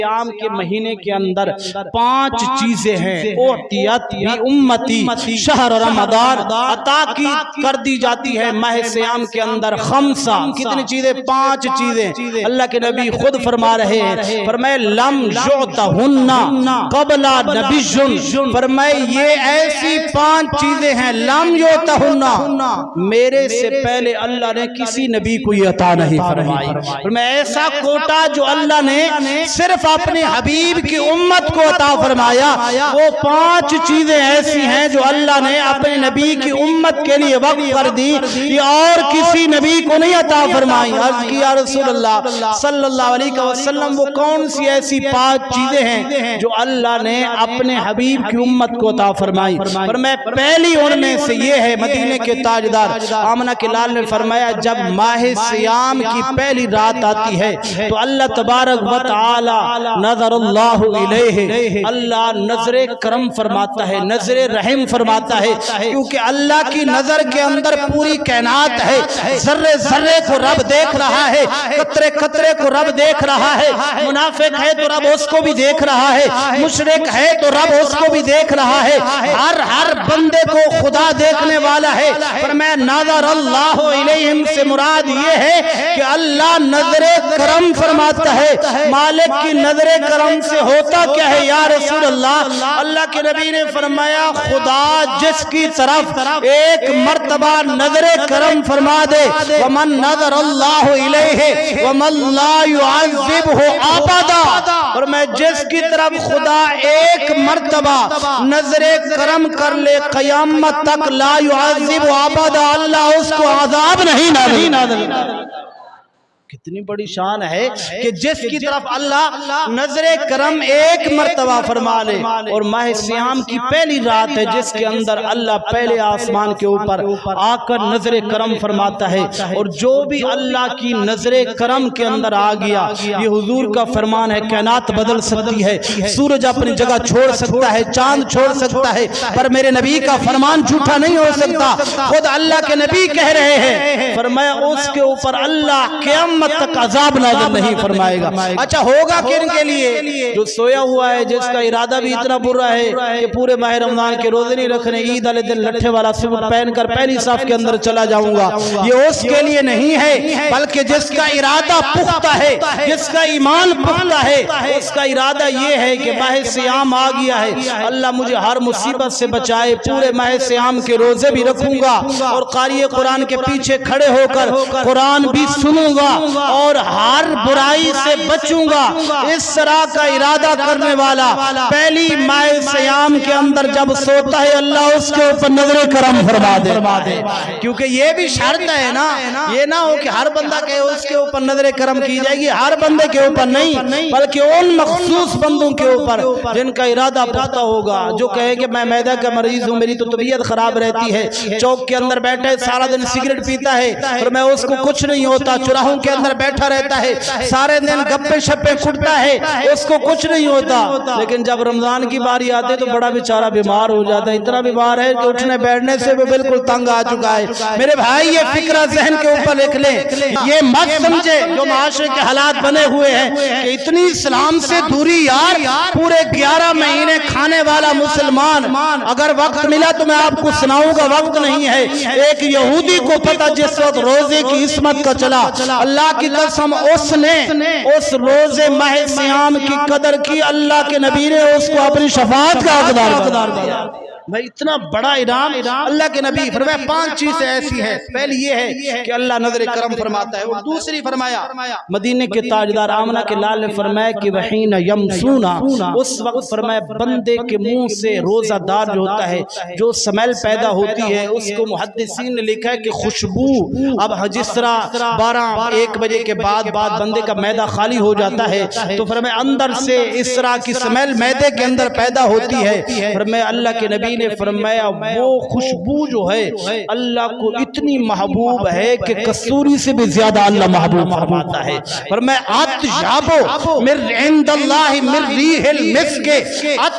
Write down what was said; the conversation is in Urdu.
صیام کے مہینے کے اندر 5 چیزیں ہیں اعطیت بھی امتی شہر رمضان عطا کی کر دی جاتی ہے ماہ صیام کے اندر خمسہ کتنی چیزیں 5 چیزیں اللہ کے نبی خود فرما رہے ہیں فرمائے لم یعطہن قبل نبی فرمائے یہ ایسی 5 چیزیں ہیں لم یعطہن میرے سے پہلے اللہ نے کسی نبی کو یہ عطا نہیں فرمائی فرمائے ایسا کوٹا جو اللہ نے صرف اپنے حبیب کی امت کو عطا فرمایا وہ 5 چیزیں ایسی ہیں جو اللہ نے اپنے نبی کی امت کے لیے وقف کر دی یہ اور کسی نبی کو نہیں عطا فرمائی عرض کی یا رسول اللہ صلی اللہ علیہ وسلم وہ کون سی ایسی 5 چیزیں ہیں جو اللہ نے اپنے حبیب کی امت کو عطا فرمائی فرمایا پہلی ان میں سے یہ ہے مدینے کے تاجدار آمنہ کے لال نے فرمایا جب ماہ صیام کی پہلی رات آتی ہے تو اللہ تبارک و تعالی نظر اللہ علیہ اللہ نظر کرم فرماتا ہے نظر رحم فرماتا ہے کیونکہ اللہ کی نظر کے اندر پوری کائنات ہے ذرے ذرے کو رب دیکھ رہا ہے قطرے قطرے کو رب دیکھ رہا ہے منافق ہے تو رب اس کو بھی دیکھ رہا ہے مشرک ہے تو رب اس کو بھی دیکھ رہا ہے ہر بندے کو خدا دیکھنے والا ہے فرمایا نظر اللہ علیہم سے مراد یہ ہے کہ اللہ نظر کرم فرماتا ہے مالک کی نظر کرم سے ہوتا کیا ہے یا رسول اللہ اللہ کے نبی نے فرمایا خدا جس کی طرف ایک مرتبہ نظر کرم فرما دے ومن نظر اللہ علیہ ومن لا يعذبہ ابدا اور میں جس کی طرف خدا ایک مرتبہ نظر کرم کر لے قیامت تک لا يعذبہ ابدا اللہ اس کو عذاب نہیں نازل کتنی بڑی شان ہے کہ جس کی طرف اللہ نظر کرم ایک مرتبہ فرما لے اور ماہ صیام کی پہلی رات ہے جس کے اندر اللہ پہلے آسمان کے اوپر آ کر نظر کرم فرماتا ہے اور جو بھی اللہ کی نظر کرم کے اندر آ گیا یہ حضور کا فرمان ہے کائنات بدل سکتی ہے سورج اپنی جگہ چھوڑ سکتا ہے چاند چھوڑ سکتا ہے پر میرے نبی کا فرمان جھوٹا نہیں ہو سکتا خود اللہ کے نبی کہہ رہے ہیں فرمایا اس کے اوپر اللہ قیامت تک عذاب نازل نہیں فرمائے گا اچھا ہوگا کن کے لیے جو سویا ہوا ہے جس کا ارادہ بھی اتنا برا ہے کہ پورے ماہ رمضان کے روزے نہیں رکھنے عید والے دن لٹھے والا سوٹ پہن کر پہلی صف کے اندر چلا جاؤں گا یہ اس کے لیے نہیں ہے بلکہ جس کا ارادہ پختہ ہے جس کا ایمان پختہ ہے اس کا ارادہ یہ ہے کہ ماہ صیام آ گیا ہے اللہ مجھے ہر مصیبت سے بچائے پورے ماہ صیام کے روزے بھی رکھوں گا اور قاری قرآن کے پیچھے کھڑے ہو کر قرآن بھی سنوں گا اور ہر برائی سے بچوں گا اس طرح کا ارادہ کرنے والا پہلی ماہ صیام کے اندر جب سوتا ہے اللہ اس کے اوپر نظر کرم فرما دے کیونکہ یہ بھی شرط ہے نا یہ نہ ہو کہ ہر بندہ کہے اس کے اوپر نظر کرم کی جائے گی ہر بندے کے اوپر نہیں بلکہ ان مخصوص بندوں کے اوپر جن کا ارادہ پختہ ہوگا جو کہے کہ میں معدہ کا مریض ہوں میری تو طبیعت خراب رہتی ہے چوک کے اندر بیٹھے سارا دن سگریٹ پیتا ہے اور میں اس کو کچھ نہیں ہوتا چراہوں کے اندر بیٹھا رہتا ہے سارے دن گپے شپے کھٹتا ہے اس کو کچھ نہیں ہوتا لیکن جب رمضان کی باری آتے تو بڑا بیچارہ بیمار ہو جاتا ہے اتنا بیمار ہے کہ اٹھنے بیٹھنے سے بھی بالکل تنگ آ چکا ہے میرے بھائی یہ فکرہ ذہن کے اوپر لکھ لیں یہ مت سمجھے جو معاشرے کے حالات بنے ہوئے ہیں کہ اتنی اسلام سے دوری یار پورے 11 مہینے کھانے والا مسلمان اگر وقت ملا تو میں آپ کو سناؤں گا وقت نہیں ہے ایک یہودی کو پتہ جس وقت روزے کی عصمت کا چلا اللہ کی قسم اس نے اس روزے ماہ صیام کی قدر کی اللہ کے نبی نے اس کو اپنی شفاعت کا حقدار دیا بھائی اتنا بڑا انعام اللہ کے نبی فرمایا 5 چیزیں ایسی ہیں پہلی یہ ہے کہ اللہ نظر کرم فرماتا ہے اور دوسری فرمایا مدینے کے تاجدار آمنہ کے لال نے فرمایا کہ وحین یمسونا اس وقت فرمایا بندے کے منہ سے روزہ دار جو ہوتا ہے جو سمیل پیدا ہوتی ہے اس کو محدثین نے لکھا ہے کہ خوشبو اب جس طرح 12-1 بجے کے بعد بندے کا معدہ خالی ہو جاتا ہے تو فرمایا اندر سے اس طرح کی سمیل معدے کے اندر پیدا ہوتی ہے فرمایا اللہ کے نبی نے فرمایا وہ خوشبو جو ہے اللہ کو اتنی محبوب ہے کہ کستوری سے بھی زیادہ اللہ محبوب فرماتا ہے فرمایا اطیب من عند اللہ من ریح المسک